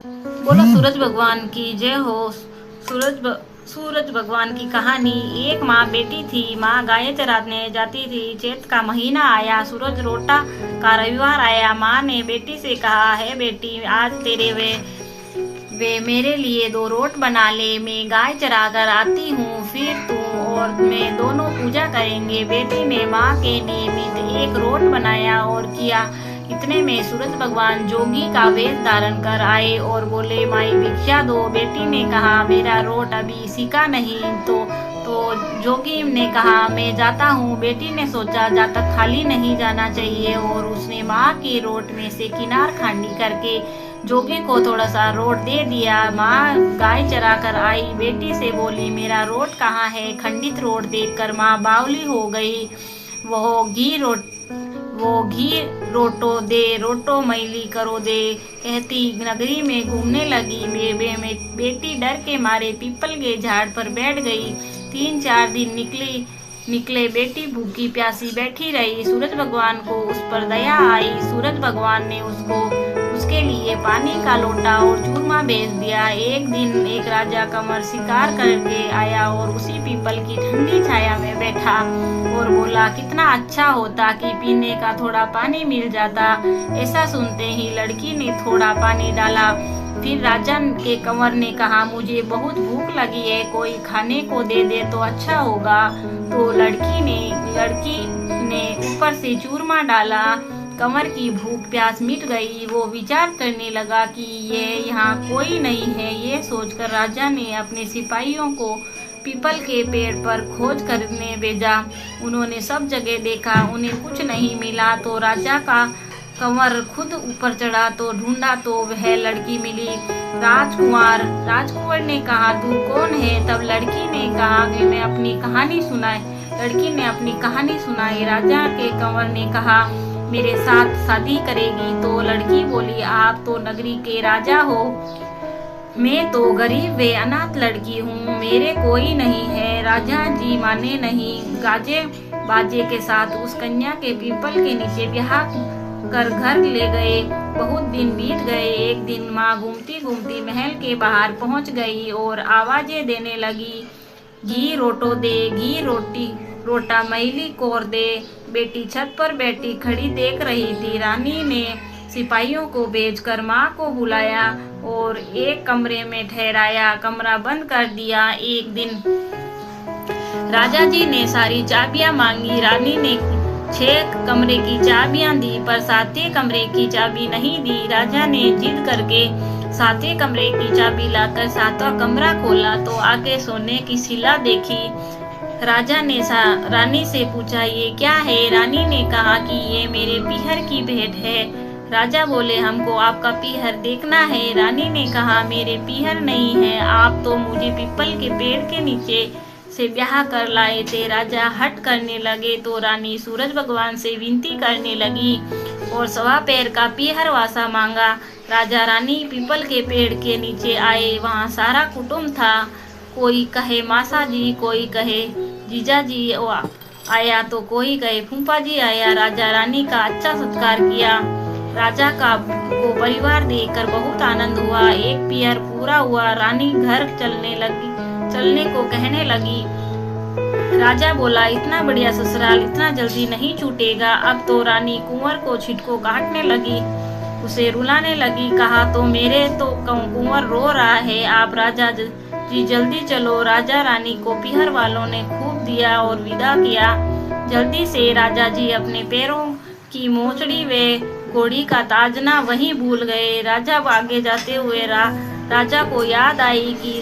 बोलो सूरज भगवान की जय हो। सूरज भगवान की कहानी। एक माँ बेटी थी। माँ गाय चराने जाती थी। चैत का महीना आया। सूरज रोटा का रविवार आया। माँ ने बेटी से कहा, है बेटी, आज तेरे वे मेरे लिए 2 रोट बना ले। मैं गाय चरा कर आती हूँ, फिर तू और मैं दोनों पूजा करेंगे। बेटी ने माँ के नियमित 1 रोट बनाया और किया। इतने में सूरज भगवान जोगी का वेश धारण कर आए और बोले, माई भिक्षा दो। बेटी ने कहा, मेरा रोट अभी सीखा नहीं। तो जोगी ने कहा, मैं जाता हूँ। बेटी ने सोचा, जातक खाली नहीं जाना चाहिए, और उसने माँ के रोट में से किनार खांडी करके जोगी को थोड़ा सा रोट दे दिया। माँ गाय चरा कर आई। बेटी से बोली, मेरा रोट कहाँ है? खंडित रोट देखकर माँ बावली हो गई। वो घी रोटो दे, रोटो मैली करो दे, कहती नगरी में घूमने लगी। बेटी डर के मारे पीपल के झाड़ पर बैठ गई। 3-4 दिन निकले। बेटी भूखी प्यासी बैठी रही। सूरज भगवान को उस पर दया आई। सूरज भगवान ने उसके लिए पानी का लोटा और चूरमा भेज दिया। एक दिन एक राजा कंवर शिकार करके आया और उसी पीपल की ठंडी छाया में बैठा और बोला, कितना अच्छा होता कि पीने का थोड़ा पानी मिल जाता। ऐसा सुनते ही लड़की ने थोड़ा पानी डाला। फिर राजा के कंवर ने कहा, मुझे बहुत भूख लगी है, कोई खाने को दे दे तो अच्छा होगा। तो लड़की ने ऊपर से चूरमा डाला। कंवर की भूख प्यास मिट गई। वो विचार करने लगा कि ये यहाँ कोई नहीं है। ये सोचकर राजा ने अपने सिपाहियों को पीपल के पेड़ पर खोज करने भेजा। उन्होंने सब जगह देखा, उन्हें कुछ नहीं मिला। तो राजा का कंवर खुद ऊपर चढ़ा तो ढूंढा तो वह लड़की मिली। राजकुंवर ने कहा, तू कौन है? तब लड़की ने कहा कि मैं अपनी कहानी सुनाए। लड़की ने अपनी कहानी सुनाई। राजा के कंवर ने कहा, मेरे साथ शादी करेगी? तो लड़की बोली, आप तो नगरी के राजा हो, मैं तो गरीब व अनाथ लड़की हूँ, मेरे कोई नहीं है। राजा जी माने नहीं। गाजे बाजे के साथ उस कन्या के पीपल के नीचे ब्याह कर घर ले गए। बहुत दिन बीत गए। एक दिन माँ घूमती घूमती महल के बाहर पहुँच गई और आवाजें देने लगी, घी रोटो दे, घी रोटा मैली कोर दे। बेटी छत पर बैठी खड़ी देख रही थी। रानी ने सिपाहियों को भेजकर माँ को बुलाया और एक कमरे में ठहराया। कमरा बंद कर दिया। एक दिन राजा जी ने सारी चाबियां मांगी। रानी ने 6 कमरे की चाबियां दी, पर 7वें कमरे की चाबी नहीं दी। राजा ने जिद करके 7वें कमरे की चाबी लाकर 7वां कमरा खोला तो आगे सोने की शिला देखी। राजा ने रानी से पूछा, ये क्या है? रानी ने कहा कि ये मेरे पीहर की भेंट है। राजा बोले, हमको आपका पीहर देखना है। रानी ने कहा, मेरे पीहर नहीं है, आप तो मुझे पीपल के पेड़ के नीचे से ब्याह कर लाए थे। राजा हट करने लगे तो रानी सूरज भगवान से विनती करने लगी और 1.25 पैर का पीहर वासा मांगा। राजा रानी पीपल के पेड़ के नीचे आए। वहाँ सारा कुटुंब था। कोई कहे मासा जी, कोई कहे जीजा जी आया, तो कोई कहे फूफा जी आया। राजा रानी का अच्छा सत्कार किया। राजा को परिवार देखकर बहुत आनंद हुआ। एक पीहर पूरा हुआ। रानी घर चलने को कहने लगी। राजा बोला, इतना बढ़िया ससुराल इतना जल्दी नहीं छूटेगा। अब तो रानी कुंवर को छिटको काटने लगी, उसे रुलाने लगी। कहा, तो मेरे तो कुंवर रो रहा है, आप राजा जी जल्दी चलो। राजा रानी को पीहर वालों ने खूब दिया और विदा किया। जल्दी से राजा जी अपने पैरों की मोचड़ी व घोड़ी का ताजना वहीं भूल गए। राजा आगे जाते हुए राजा को याद आई कि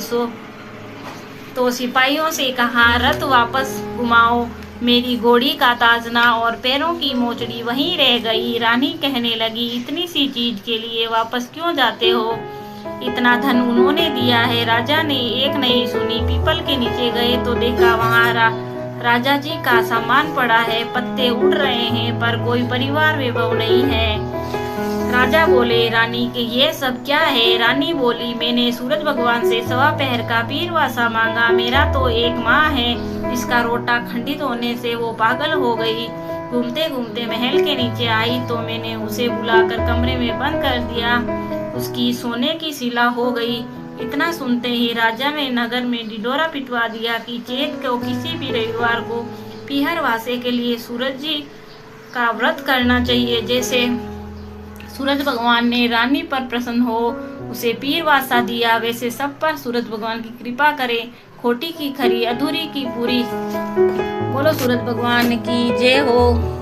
तो सिपाहियों से कहा, रथ वापस घुमाओ, मेरी घोड़ी का ताजना और पैरों की मोचड़ी वहीं रह गई। रानी कहने लगी, इतनी सी चीज के लिए वापस क्यों जाते हो? इतना धन उन्होंने दिया है। राजा ने एक नहीं सुनी। पीपल के नीचे गए तो देखा वहाँ राजा जी का सामान पड़ा है, पत्ते उड़ रहे हैं, पर कोई परिवार वैभव नहीं है। राजा बोले, रानी के ये सब क्या है? रानी बोली, मैंने सूरज भगवान से 1.25 पैर का पीरवासा मांगा। मेरा तो एक माँ है, इसका रोटा खंडित होने से वो पागल हो गई। घूमते घूमते महल के नीचे आई तो मैंने उसे बुलाकर कमरे में बंद कर दिया। उसकी सोने की शिला हो गई। इतना सुनते ही राजा ने नगर में ढिढोरा पिटवा दिया कि चैत को किसी भी रविवार को पीहर वासे के लिए सूरज जी का व्रत करना चाहिए। जैसे सूरज भगवान ने रानी पर प्रसन्न हो उसे पीरवासा दिया, वैसे सब पर सूरज भगवान की कृपा करे। खोटी की खरी, अधूरी की पूरी। बोलो सूरज भगवान की जय हो।